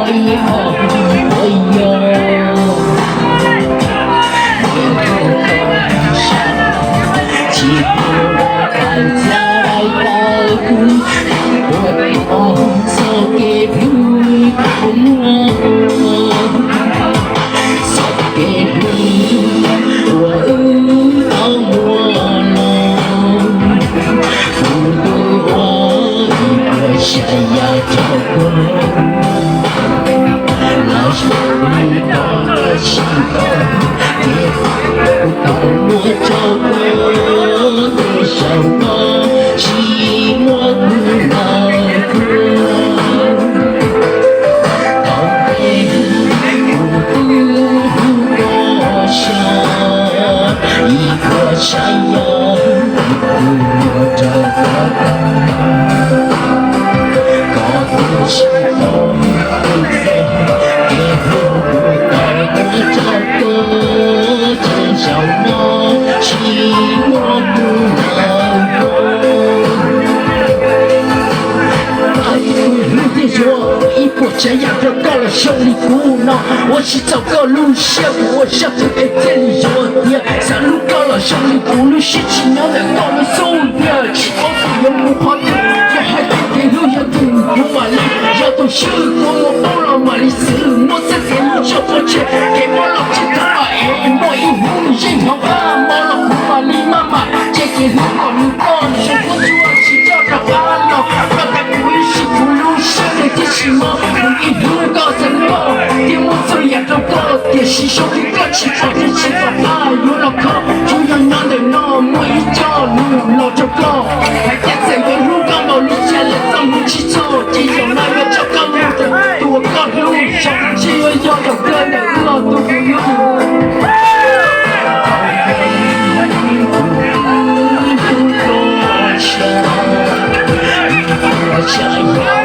以后，哎呦，起步了，看下来到底，我走给路，走给路，我到我了，不对我一个想要走过。那是你的心痛，也不懂我走过多少个寂寞不难过。宝贝，不多想，一颗山药，不找高不心痛。这样就够了，兄弟苦恼。我是走个路线，我想着一天里有点山路高了，兄弟不路是奇妙的，到了终点，起跑是永不滑的，我还得给路要堵有马力，要懂修我包了马力是我在给路就我去，给我老几头发，我一壶人好汉，毛了不马力妈妈，这给路搞路高，生活主要是叫着哈喽，不要不会是不路线的第几毛。一路高升高，点我走也都高，点是兄弟个起跑的起跑还有脑壳，中央难的那每一条路老就高，还点这个路高到路下来上路起走，只有那个叫高路的多高路上，只有要有个人老都不有。加油！